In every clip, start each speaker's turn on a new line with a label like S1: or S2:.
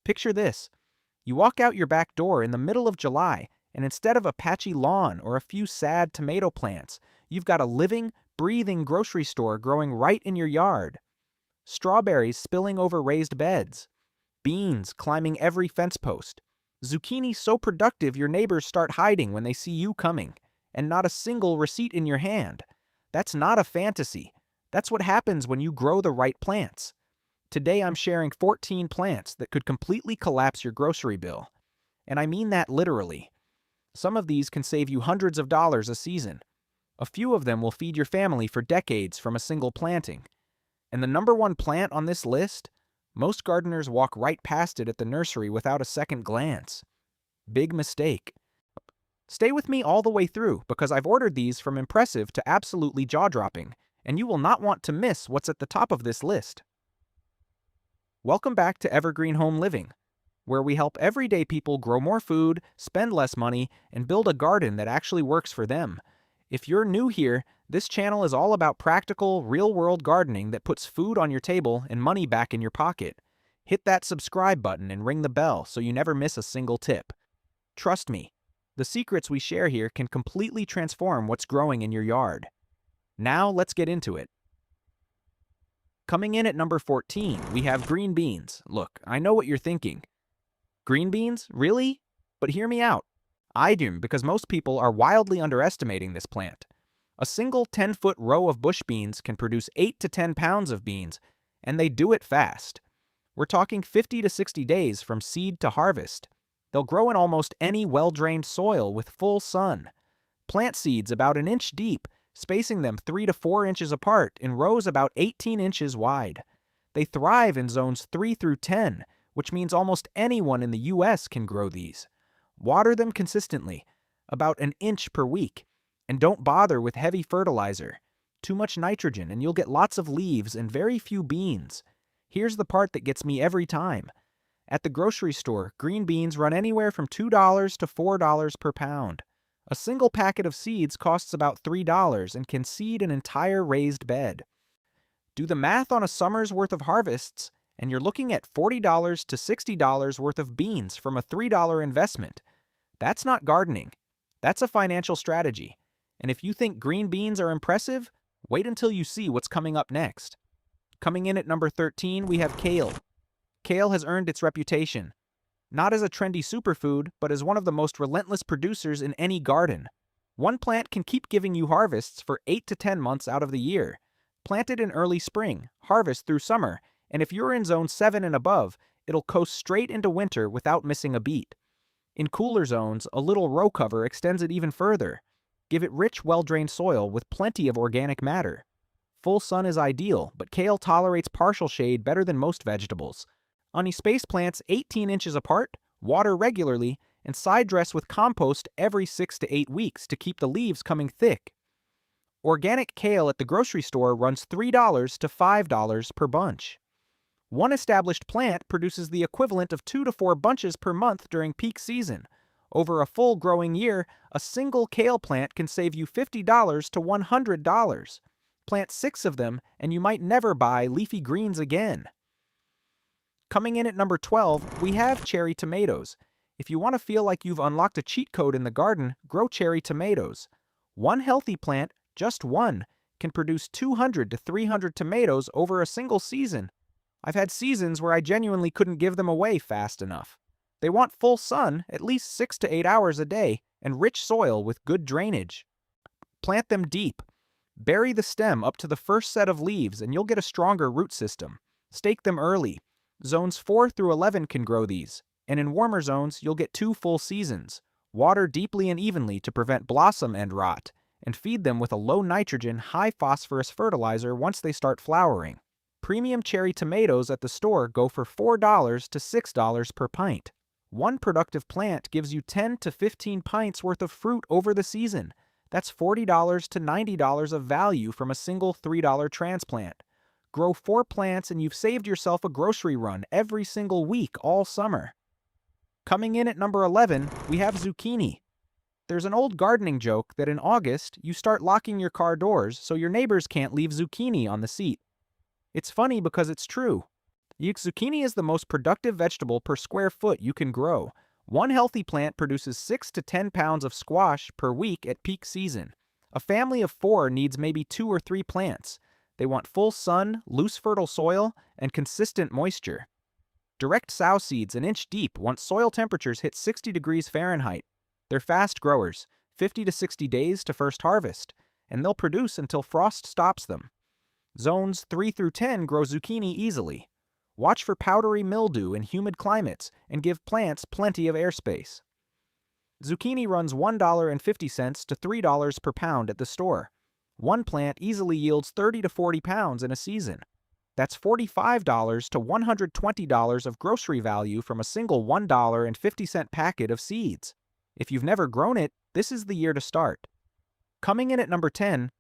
S1: Picture this. You walk out your back door in the middle of July, and instead of a patchy lawn or a few sad tomato plants, you've got a living, breathing grocery store growing right in your yard. Strawberries spilling over raised beds. Beans climbing every fence post. Zucchini so productive your neighbors start hiding when they see you coming, and not a single receipt in your hand. That's not a fantasy. That's what happens when you grow the right plants. Today I'm sharing 14 plants that could completely collapse your grocery bill. And I mean that literally. Some of these can save you hundreds of dollars a season. A few of them will feed your family for decades from a single planting. And the number one plant on this list? Most gardeners walk right past it at the nursery without a second glance. Big mistake. Stay with me all the way through because I've ordered these from impressive to absolutely jaw-dropping, and you will not want to miss what's at the top of this list. Welcome back to EverGreen Home Living, where we help everyday people grow more food, spend less money, and build a garden that actually works for them. If you're new here, this channel is all about practical, real-world gardening that puts food on your table and money back in your pocket. Hit that subscribe button and ring the bell so you never miss a single tip. Trust me, the secrets we share here can completely transform what's growing in your yard. Now let's get into it. Coming in at number 14, we have green beans. Look, I know what you're thinking. Green beans? Really? But hear me out. I do, because most people are wildly underestimating this plant. A single 10-foot row of bush beans can produce 8 to 10 pounds of beans, and they do it fast. We're talking 50 to 60 days from seed to harvest. They'll grow in almost any well-drained soil with full sun. Plant seeds about an inch deep, spacing them 3 to 4 inches apart in rows about 18 inches wide. They thrive in zones 3 through 10, which means almost anyone in the U.S. can grow these. Water them consistently, about an inch per week, and don't bother with heavy fertilizer. Too much nitrogen and you'll get lots of leaves and very few beans. Here's the part that gets me every time. At the grocery store, green beans run anywhere from $2 to $4 per pound. A single packet of seeds costs about $3 and can seed an entire raised bed. Do the math on a summer's worth of harvests, and you're looking at $40 to $60 worth of beans from a $3 investment. That's not gardening. That's a financial strategy. And if you think green beans are impressive, wait until you see what's coming up next. Coming in at number 13, we have kale. Kale has earned its reputation. Not as a trendy superfood, but as one of the most relentless producers in any garden. One plant can keep giving you harvests for 8 to 10 months out of the year. Planted in early spring, harvest through summer, and if you're in zone 7 and above, it'll coast straight into winter without missing a beat. In cooler zones, a little row cover extends it even further. Give it rich, well-drained soil with plenty of organic matter. Full sun is ideal, but kale tolerates partial shade better than most vegetables. Honey space plants 18 inches apart, water regularly, and side dress with compost every 6 to 8 weeks to keep the leaves coming thick. Organic kale at the grocery store runs $3 to $5 per bunch. One established plant produces the equivalent of 2 to 4 bunches per month during peak season. Over a full growing year, a single kale plant can save you $50 to $100. Plant 6 of them, and you might never buy leafy greens again. Coming in at number 12, we have cherry tomatoes. If you want to feel like you've unlocked a cheat code in the garden, grow cherry tomatoes. One healthy plant, just one, can produce 200 to 300 tomatoes over a single season. I've had seasons where I genuinely couldn't give them away fast enough. They want full sun, at least 6 to 8 hours a day, and rich soil with good drainage. Plant them deep. Bury the stem up to the first set of leaves and you'll get a stronger root system. Stake them early. Zones 4 through 11 can grow these, and in warmer zones you'll get 2 full seasons. Water deeply and evenly to prevent blossom end rot, and feed them with a low nitrogen, high phosphorus fertilizer once they start flowering. Premium cherry tomatoes at the store go for $4 to $6 per pint. One productive plant gives you 10 to 15 pints worth of fruit over the season. That's $40 to $90 of value from a single $3 transplant. Grow 4 plants and you've saved yourself a grocery run every single week all summer. Coming in at number 11, we have zucchini. There's an old gardening joke that in August, you start locking your car doors so your neighbors can't leave zucchini on the seat. It's funny because it's true. Zucchini is the most productive vegetable per square foot you can grow. One healthy plant produces 6 to 10 pounds of squash per week at peak season. A family of 4 needs maybe 2 or 3 plants. They want full sun, loose fertile soil, and consistent moisture. Direct sow seeds an inch deep once soil temperatures hit 60 degrees Fahrenheit. They're fast growers, 50 to 60 days to first harvest, and they'll produce until frost stops them. Zones 3 through 10 grow zucchini easily. Watch for powdery mildew in humid climates and give plants plenty of airspace. Zucchini runs $1.50 to $3 per pound at the store. One plant easily yields 30 to 40 pounds in a season. That's $45 to $120 of grocery value from a single $1.50 packet of seeds. If you've never grown it, this is the year to start. Coming in at number 10,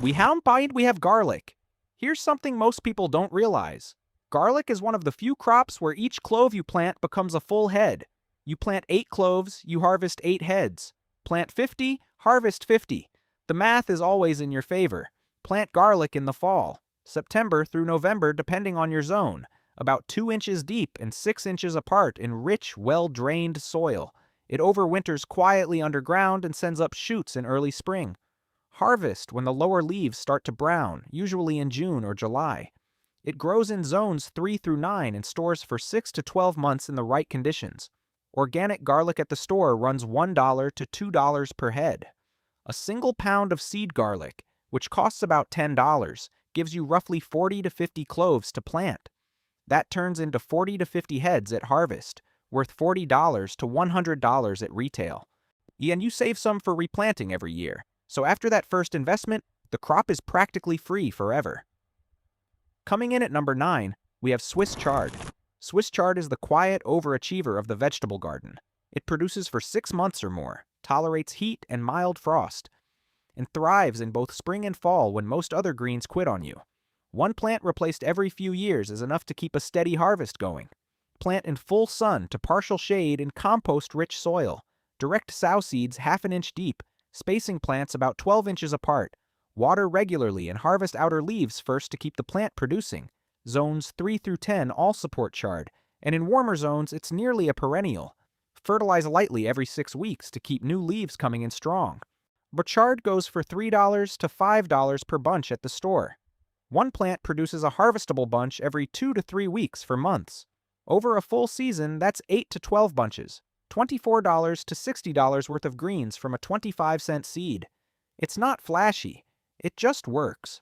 S1: we have garlic. Here's something most people don't realize. Garlic is one of the few crops where each clove you plant becomes a full head. You plant 8 cloves, you harvest 8 heads. Plant 50, harvest 50. The math is always in your favor. Plant garlic in the fall, September through November depending on your zone, about 2 inches deep and 6 inches apart in rich, well-drained soil. It overwinters quietly underground and sends up shoots in early spring. Harvest when the lower leaves start to brown, usually in June or July. It grows in zones 3 through 9 and stores for 6 to 12 months in the right conditions. Organic garlic at the store runs $1 to $2 per head. A single pound of seed garlic, which costs about $10, gives you roughly 40 to 50 cloves to plant. That turns into 40 to 50 heads at harvest, worth $40 to $100 at retail. And you save some for replanting every year. So after that first investment, the crop is practically free forever. Coming in at number 9, we have Swiss chard. Swiss chard is the quiet overachiever of the vegetable garden. It produces for 6 months or more, tolerates heat and mild frost, and thrives in both spring and fall when most other greens quit on you. One plant replaced every few years is enough to keep a steady harvest going. Plant in full sun to partial shade in compost-rich soil. Direct sow seeds half an inch deep, spacing plants about 12 inches apart. Water regularly and harvest outer leaves first to keep the plant producing. Zones 3 through 10 all support chard, and in warmer zones it's nearly a perennial. Fertilize lightly every 6 weeks to keep new leaves coming in strong. But chard goes for $3 to $5 per bunch at the store. One plant produces a harvestable bunch every 2 to 3 weeks for months. Over a full season, that's 8 to 12 bunches, $24 to $60 worth of greens from a 25-cent seed. It's not flashy. It just works.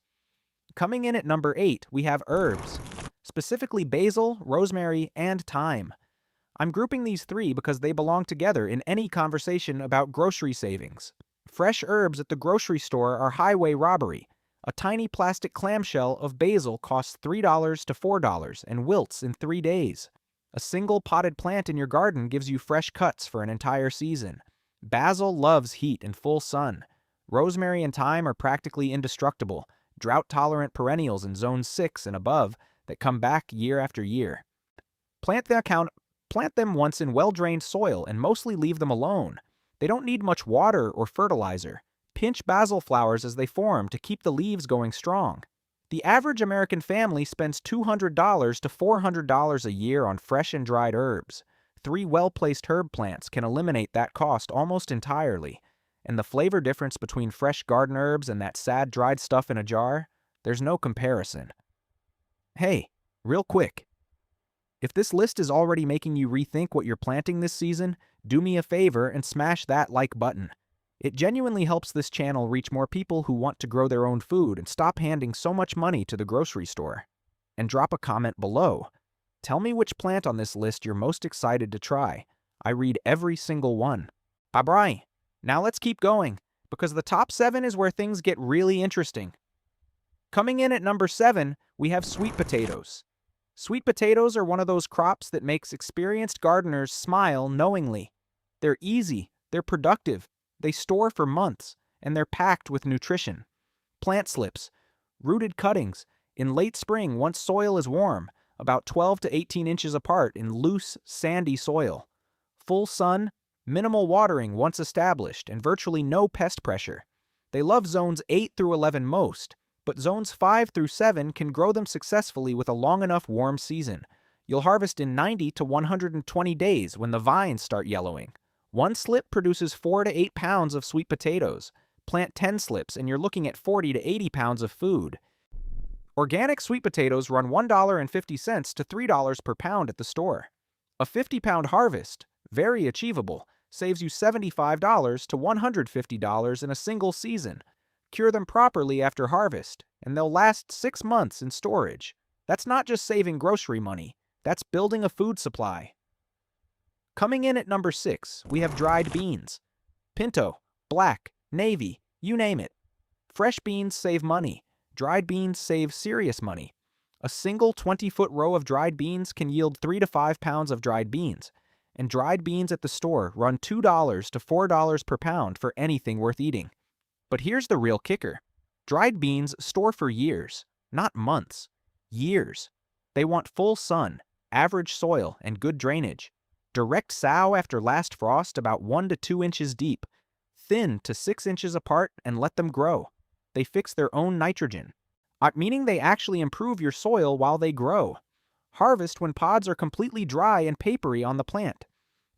S1: Coming in at number 8, we have herbs, specifically basil, rosemary, and thyme. I'm grouping these 3 because they belong together in any conversation about grocery savings. Fresh herbs at the grocery store are highway robbery. A tiny plastic clamshell of basil costs $3 to $4 and wilts in 3 days. A single potted plant in your garden gives you fresh cuts for an entire season. Basil loves heat and full sun. Rosemary and thyme are practically indestructible, drought-tolerant perennials in zone 6 and above that come back year after year. Plant them once in well-drained soil and mostly leave them alone. They don't need much water or fertilizer. Pinch basil flowers as they form to keep the leaves going strong. The average American family spends $200 to $400 a year on fresh and dried herbs. 3 well-placed herb plants can eliminate that cost almost entirely. And the flavor difference between fresh garden herbs and that sad dried stuff in a jar, there's no comparison. Hey, real quick. If this list is already making you rethink what you're planting this season, do me a favor and smash that like button. It genuinely helps this channel reach more people who want to grow their own food and stop handing so much money to the grocery store. And drop a comment below. Tell me which plant on this list you're most excited to try. I read every single one. Bye-bye. Now let's keep going, because the top 7 is where things get really interesting. Coming in at number 7, we have sweet potatoes. Sweet potatoes are one of those crops that makes experienced gardeners smile knowingly. They're easy, they're productive, they store for months, and they're packed with nutrition. Plant slips, rooted cuttings, in late spring once soil is warm, about 12 to 18 inches apart in loose, sandy soil. Full sun, minimal watering once established, and virtually no pest pressure. They love zones 8 through 11 most, but zones 5 through 7 can grow them successfully with a long enough warm season. You'll harvest in 90 to 120 days when the vines start yellowing. One slip produces 4 to 8 pounds of sweet potatoes. Plant 10 slips and you're looking at 40 to 80 pounds of food. Organic sweet potatoes run $1.50 to $3 per pound at the store. A 50-pound harvest, very achievable, saves you $75 to $150 in a single season. Cure them properly after harvest, and they'll last 6 months in storage. That's not just saving grocery money, that's building a food supply. Coming in at number 6, we have dried beans. Pinto, black, navy, you name it. Fresh beans save money. Dried beans save serious money. A single 20-foot row of dried beans can yield 3 to 5 pounds of dried beans, and dried beans at the store run $2 to $4 per pound for anything worth eating. But here's the real kicker. Dried beans store for years, not months. Years. They want full sun, average soil, and good drainage. Direct sow after last frost about 1 to 2 inches deep. Thin to 6 inches apart and let them grow. They fix their own nitrogen, meaning they actually improve your soil while they grow. Harvest when pods are completely dry and papery on the plant.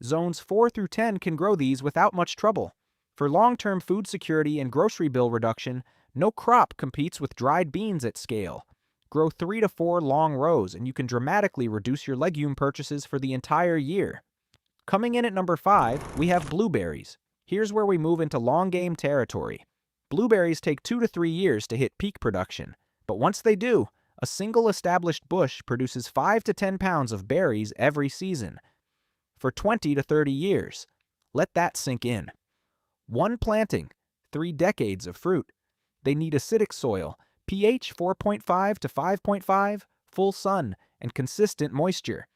S1: Zones 4 through 10 can grow these without much trouble. For long-term food security and grocery bill reduction, no crop competes with dried beans at scale. Grow 3 to 4 long rows and you can dramatically reduce your legume purchases for the entire year. Coming in at number 5, we have blueberries. Here's where we move into long game territory. Blueberries take 2 to 3 years to hit peak production, but once they do, a single established bush produces 5 to 10 pounds of berries every season. For 20 to 30 years. Let that sink in. One planting, 3 decades of fruit. They need acidic soil, pH 4.5 to 5.5, full sun, and consistent moisture.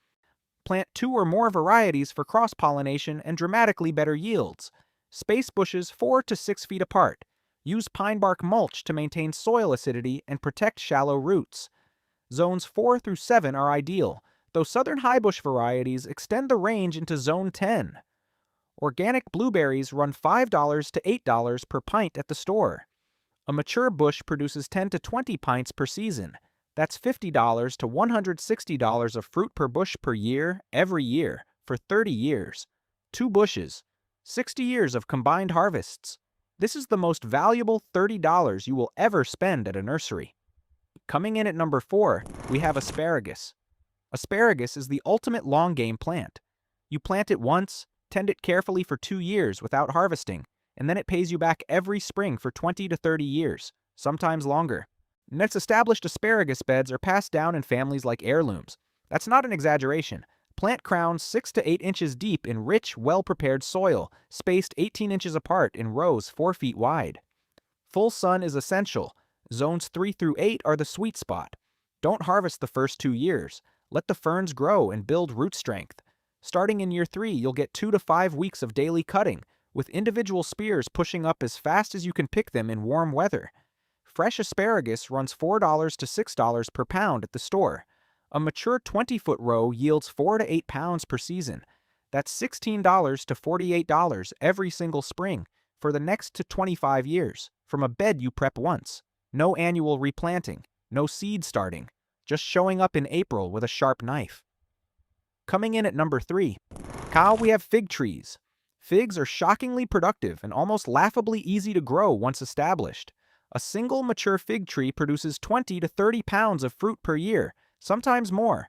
S1: Plant 2 or more varieties for cross-pollination and dramatically better yields. Space bushes 4 to 6 feet apart. Use pine bark mulch to maintain soil acidity and protect shallow roots. Zones 4 through 7 are ideal, though southern highbush varieties extend the range into Zone 10. Organic blueberries run $5 to $8 per pint at the store. A mature bush produces 10 to 20 pints per season. That's $50 to $160 of fruit per bush per year, every year, for 30 years. 2 bushes. 60 years of combined harvests. This is the most valuable $30 you will ever spend at a nursery. Coming in at number 4, we have asparagus. Asparagus is the ultimate long game plant. You plant it once, tend it carefully for 2 years without harvesting, and then it pays you back every spring for 20 to 30 years, sometimes longer. Next, established asparagus beds are passed down in families like heirlooms. That's not an exaggeration. Plant crowns 6 to 8 inches deep in rich, well-prepared soil, spaced 18 inches apart in rows 4 feet wide. Full sun is essential. Zones 3 through 8 are the sweet spot. Don't harvest the first 2 years. Let the ferns grow and build root strength. Starting in year 3, you'll get 2 to 5 weeks of daily cutting, with individual spears pushing up as fast as you can pick them in warm weather. Fresh asparagus runs $4 to $6 per pound at the store. A mature 20-foot row yields 4 to 8 pounds per season. That's $16 to $48 every single spring for the next to 25 years, from a bed you prep once. No annual replanting, no seed starting, just showing up in April with a sharp knife. Coming in at number 3, Kale, we have fig trees. Figs are shockingly productive and almost laughably easy to grow once established. A single mature fig tree produces 20 to 30 pounds of fruit per year, sometimes more.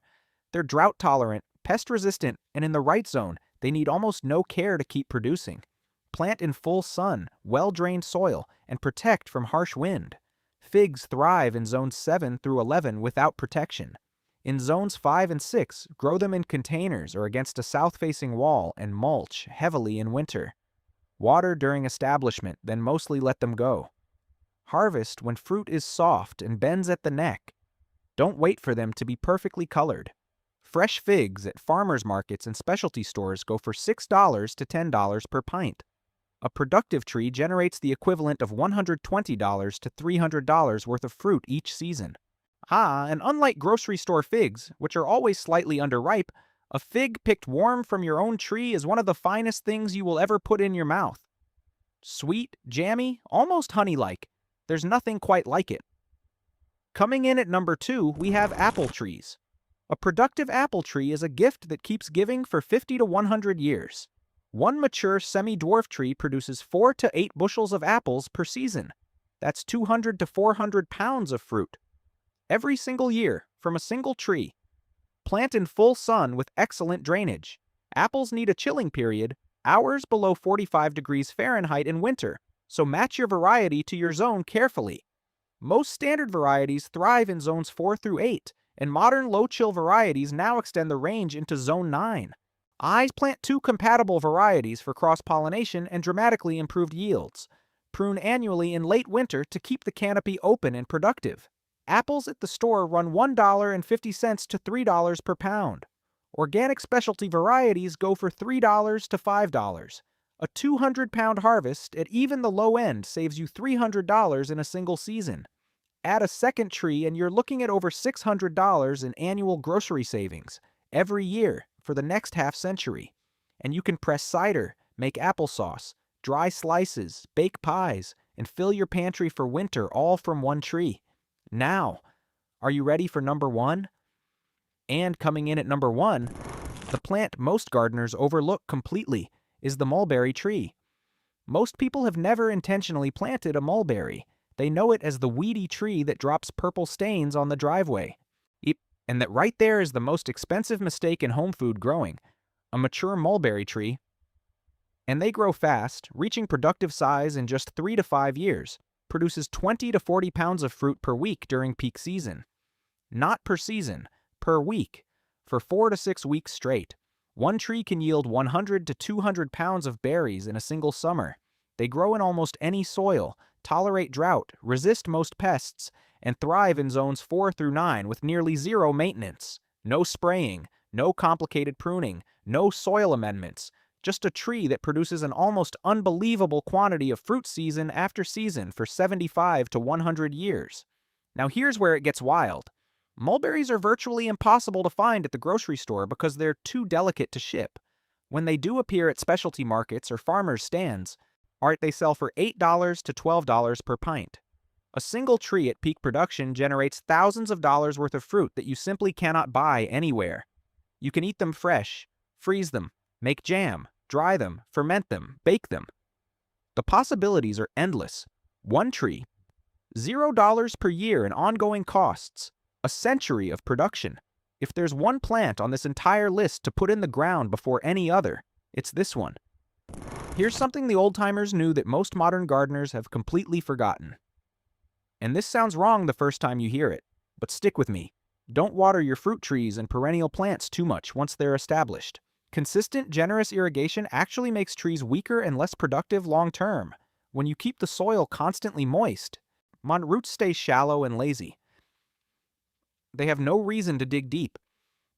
S1: They're drought-tolerant, pest-resistant, and in the right zone, they need almost no care to keep producing. Plant in full sun, well-drained soil, and protect from harsh wind. Figs thrive in zones 7 through 11 without protection. In zones 5 and 6, grow them in containers or against a south-facing wall and mulch heavily in winter. Water during establishment, then mostly let them go. Harvest when fruit is soft and bends at the neck. Don't wait for them to be perfectly colored. Fresh figs at farmers markets and specialty stores go for $6 to $10 per pint. A productive tree generates the equivalent of $120 to $300 worth of fruit each season. And unlike grocery store figs, which are always slightly underripe, a fig picked warm from your own tree is one of the finest things you will ever put in your mouth. Sweet, jammy, almost honey-like. There's nothing quite like it. Coming in at number 2, we have apple trees. A productive apple tree is a gift that keeps giving for 50 to 100 years. One mature semi-dwarf tree produces 4 to 8 bushels of apples per season. That's 200 to 400 pounds of fruit. Every single year, from a single tree. Plant in full sun with excellent drainage. Apples need a chilling period, hours below 45 degrees Fahrenheit in winter, so match your variety to your zone carefully. Most standard varieties thrive in zones 4 through 8, and modern low-chill varieties now extend the range into zone 9. I plant 2 compatible varieties for cross-pollination and dramatically improved yields. Prune annually in late winter to keep the canopy open and productive. Apples at the store run $1.50 to $3 per pound. Organic specialty varieties go for $3 to $5. A 200-pound harvest at even the low end saves you $300 in a single season. Add a second tree and you're looking at over $600 in annual grocery savings every year for the next half-century. And you can press cider, make applesauce, dry slices, bake pies, and fill your pantry for winter all from one tree. Now, are you ready for number 1? And coming in at number 1, the plant most gardeners overlook completely is the mulberry tree. Most people have never intentionally planted a mulberry. They know it as the weedy tree that drops purple stains on the driveway. And that right there is the most expensive mistake in home food growing, a mature mulberry tree. And they grow fast, reaching productive size in just 3 to 5 years, produces 20 to 40 pounds of fruit per week during peak season. Not per season, per week, for 4 to 6 weeks straight. One tree can yield 100 to 200 pounds of berries in a single summer. They grow in almost any soil, tolerate drought, resist most pests, and thrive in zones 4 through 9 with nearly zero maintenance. No spraying, no complicated pruning, no soil amendments. Just a tree that produces an almost unbelievable quantity of fruit season after season for 75 to 100 years. Now here's where it gets wild. Mulberries are virtually impossible to find at the grocery store because they're too delicate to ship. When they do appear at specialty markets or farmers' stands, they sell for $8 to $12 per pint. A single tree at peak production generates thousands of dollars worth of fruit that you simply cannot buy anywhere. You can eat them fresh, freeze them, make jam, dry them, ferment them, bake them. The possibilities are endless. One tree, $0 per year in ongoing costs, a century of production. If there's one plant on this entire list to put in the ground before any other, it's this one. Here's something the old-timers knew that most modern gardeners have completely forgotten. And this sounds wrong the first time you hear it, but stick with me. Don't water your fruit trees and perennial plants too much once they're established. Consistent, generous irrigation actually makes trees weaker and less productive long-term. When you keep the soil constantly moist, roots stay shallow and lazy. They have no reason to dig deep.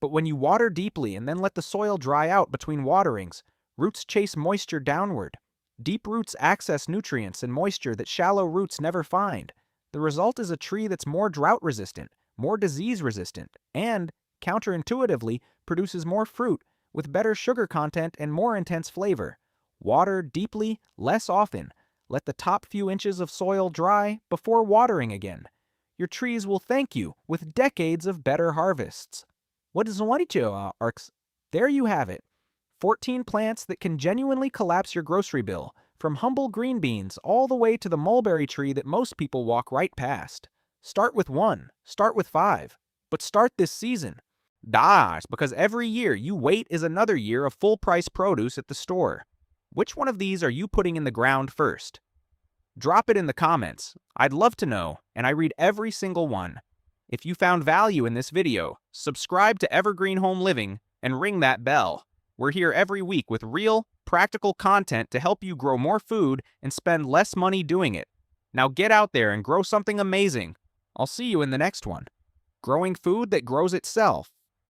S1: But when you water deeply and then let the soil dry out between waterings, roots chase moisture downward. Deep roots access nutrients and moisture that shallow roots never find. The result is a tree that's more drought-resistant, more disease-resistant, and, counterintuitively, produces more fruit with better sugar content and more intense flavor. Water deeply, less often. Let the top few inches of soil dry before watering again. Your trees will thank you with decades of better harvests. There you have it. 14 plants that can genuinely collapse your grocery bill, from humble green beans all the way to the mulberry tree that most people walk right past. Start with 1, start with 5, but start this season. Because every year you wait is another year of full-price produce at the store. Which one of these are you putting in the ground first? Drop it in the comments. I'd love to know, and I read every single one. If you found value in this video, subscribe to EverGreen Home Living and ring that bell. We're here every week with real, practical content to help you grow more food and spend less money doing it. Now get out there and grow something amazing. I'll see you in the next one. Growing food that grows itself.